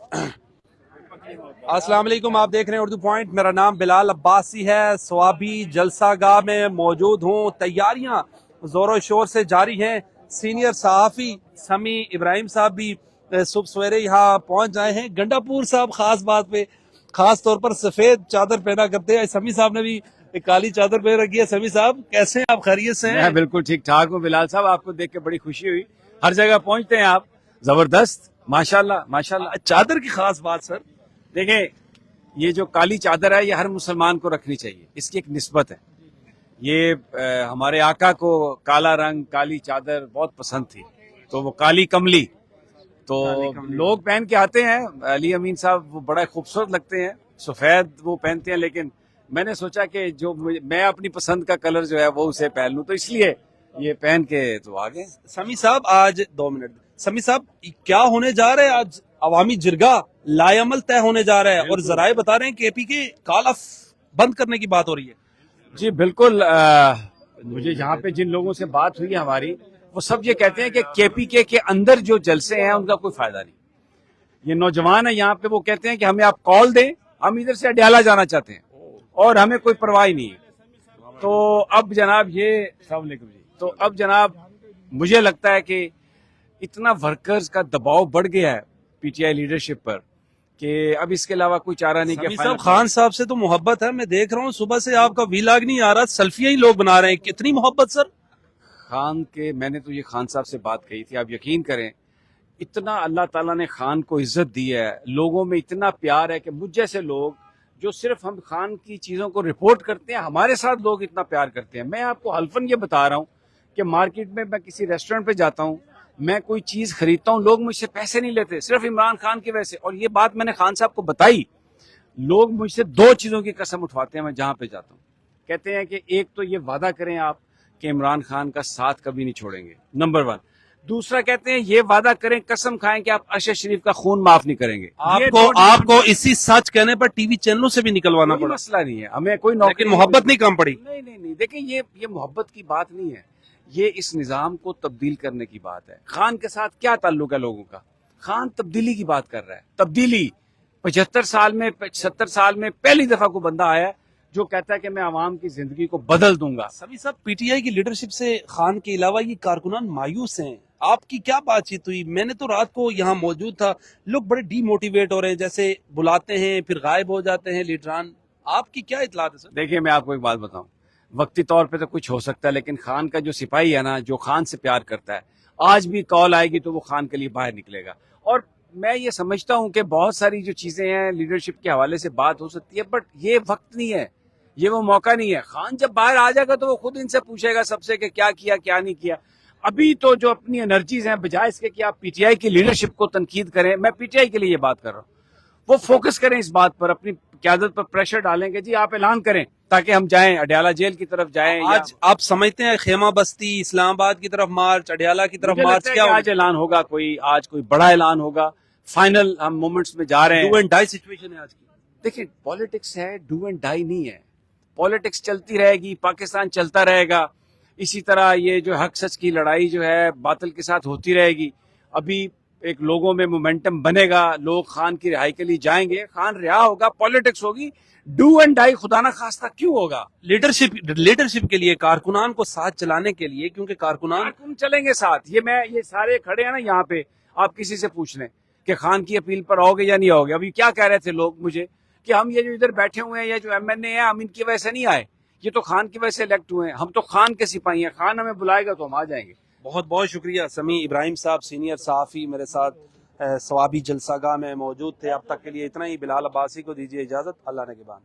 अस्सलाम वालेकुम, आप देख रहे हैं उर्दू पॉइंट। मेरा नाम बिलाल अब्बासी है। स्वाबी जलसा गाह में मौजूद हूँ। तैयारियां जोरों शोर से जारी हैं। सीनियर सहाफ़ी समी इब्राहिम साहब भी सुबह सवेरे यहाँ पहुँच जाए हैं। गंडापुर साहब खास बात पे खास तौर पर सफेद चादर पहना करते हैं। समी साहब ने भी एक काली चादर पहन रखी है। समी साहब कैसे हैं आप? खैरियत से हैं? मैं बिल्कुल ठीक ठाक हूँ बिलाल साहब, आपको देख के बड़ी खुशी हुई। हर जगह पहुंचते हैं आप, जबरदस्त, माशाल्लाह माशाल्लाह। चादर की खास बात सर, देखें, ये जो काली चादर है ये हर मुसलमान को रखनी चाहिए, इसकी एक निस्बत है। ये हमारे आका को काला रंग, काली चादर बहुत पसंद थी, तो वो काली कमली तो लोग पहन के आते हैं। अली अमीन साहब वो बड़ा खूबसूरत लगते हैं, सफेद वो पहनते हैं, लेकिन मैंने सोचा कि जो मैं अपनी पसंद का कलर जो है वो उसे पहन लूं, तो इसलिए ये पहन के तो आ गए। समी साहब आज 2 मिनट। समी साहब क्या होने जा रहा है आज? अवामी जिरगा लायामल तय होने जा रहा है और जराए बता रहे हैं केपी के कॉल ऑफ बंद करने की बात हो रही है। जी बिल्कुल। मुझे यहाँ पे जिन लोगों से बात हुई है हमारी, वो सब ये कहते हैं कि केपीके के अंदर जो जलसे हैं उनका कोई फायदा नहीं। ये नौजवान है यहाँ पे, वो कहते हैं कि हमें आप कॉल दें, हम इधर से अडयाला जाना चाहते हैं और हमें कोई परवाह नहीं है। तो अब जनाब ये सलामुअलैकुम जी, तो अब जनाब मुझे लगता है कि इतना वर्कर्स का दबाव बढ़ गया है पीटीआई लीडरशिप पर कि अब इसके अलावा कोई चारा नहीं। समी साहब खान साहब से तो मोहब्बत है, मैं देख रहा हूँ सुबह से आपका वीलॉग नहीं आ रहा, सेल्फियां ही लोग बना रहे हैं। कितनी मोहब्बत सर खान के। मैंने तो ये खान साहब से बात कही थी, आप यकीन करें इतना अल्लाह ताला ने खान को इज्जत दी है, लोगों में इतना प्यार है कि मुझ जैसे लोग जो सिर्फ हम खान की चीज़ों को रिपोर्ट करते हैं, हमारे साथ लोग इतना प्यार करते हैं। मैं आपको हल्फन ये बता रहा हूँ कि मार्केट में मैं किसी रेस्टोरेंट पे जाता हूँ, मैं कोई चीज़ खरीदता हूँ, लोग मुझसे पैसे नहीं लेते, सिर्फ इमरान खान की वजह से। और ये बात मैंने खान साहब को बताई, लोग मुझसे 2 चीज़ों की कसम उठवाते हैं मैं जहाँ पे जाता हूँ। कहते हैं कि एक तो ये वादा करें आप कि इमरान खान का साथ कभी नहीं छोड़ेंगे, नंबर 1। दूसरा कहते हैं ये वादा करें, कसम खाएं कि आप अरशद शरीफ का खून माफ नहीं करेंगे। आपको इसी सच कहने पर टीवी चैनलों से भी निकलवाना पड़ा। मसला नहीं है, हमें कोई नौकरी, लेकिन मोहब्बत नहीं कम पड़ी। नहीं देखिए, ये मोहब्बत की बात नहीं है, ये इस निजाम को तब्दील करने की बात है। खान के साथ क्या ताल्लुक है लोगों का? खान तब्दीली की बात कर रहा है, तब्दीली। 75 साल में 70 साल में पहली दफा को बंदा आया है जो कहता है कि मैं आवाम की जिंदगी को बदल दूंगा। सभी साहब पीटीआई की लीडरशिप से खान के अलावा ये कारकुनान मायूस हैं। आपकी क्या बातचीत हुई? मैंने तो रात को यहाँ मौजूद था, लोग बड़े डीमोटिवेट हो रहे हैं, जैसे बुलाते हैं फिर गायब हो जाते हैं लीडरान। आपकी क्या इतलात है सर? देखिए, मैं आपको एक बात बताऊं, वक्ती तौर पे तो कुछ हो सकता है, लेकिन खान का जो सिपाही है ना, जो खान से प्यार करता है, आज भी कॉल आएगी तो वो खान के लिए बाहर निकलेगा। और मैं ये समझता हूं कि बहुत सारी जो चीजें हैं लीडरशिप के हवाले से बात हो सकती है, बट ये वक्त नहीं है, ये वो मौका नहीं है। खान जब बाहर आ जाएगा तो वो खुद इनसे पूछेगा सबसे कि क्या किया क्या नहीं किया। अभी तो जो अपनी एनर्जीज हैं, बजाय इसके कि आप पीटीआई की लीडरशिप को तनकीद करें, मैं पीटीआई के लिए ये बात कर रहा हूँ, वो फोकस करें इस बात पर, अपनी क्यादत पर प्रेशर डालेंगे, जी आप ऐलान करें ताकि हम जाएं, अडयाला जेल की तरफ जाएं। आज आप समझते हैं खेमा बस्ती इस्लामाबाद की तरफ मार्च, अडयाला की तरफ मार्च, क्या आज ऐलान होगा? आज कोई बड़ा ऐलान होगा, फाइनल हम मोमेंट्स में जा रहे हैं। डू एंड डाई सिचुएशन है आज की। देखिए, पॉलिटिक्स है, डू एंड डाई नहीं है। पॉलिटिक्स चलती रहेगी, पाकिस्तान चलता रहेगा, इसी तरह ये जो हक सच की लड़ाई जो है बातिल के साथ होती रहेगी। अभी एक लोगों में मोमेंटम बनेगा, लोग खान की रिहाई के लिए जाएंगे, खान रिहा होगा, पॉलिटिक्स होगी। डू एंड डाई खुदा ना खास्ता क्यों होगा? लीडरशिप के लिए, कारकुनान को साथ चलाने के लिए, क्योंकि कारकुनान चलेंगे साथ। ये सारे खड़े हैं ना यहाँ पे, आप किसी से पूछ लें कि खान की अपील पर आओगे या नहीं आओगे। अभी क्या कह रहे थे लोग मुझे कि हम ये जो इधर बैठे हुए हैं, ये जो एमएनए हैं, हम इनकी वजह से नहीं आए, ये तो खान की वजह से इलेक्ट हुए हैं, हम तो खान के सिपाही हैं, खान हमें बुलाएगा तो हम आ जाएंगे। बहुत बहुत शुक्रिया। समी इब्राहिम साहब सीनियर सहाफ़ी मेरे साथ स्वाबी जलसागाह में मौजूद थे। अब तक के लिए इतना ही। बिलाल अब्बासी को दीजिए इजाजत, अल्लाह ने के बाद।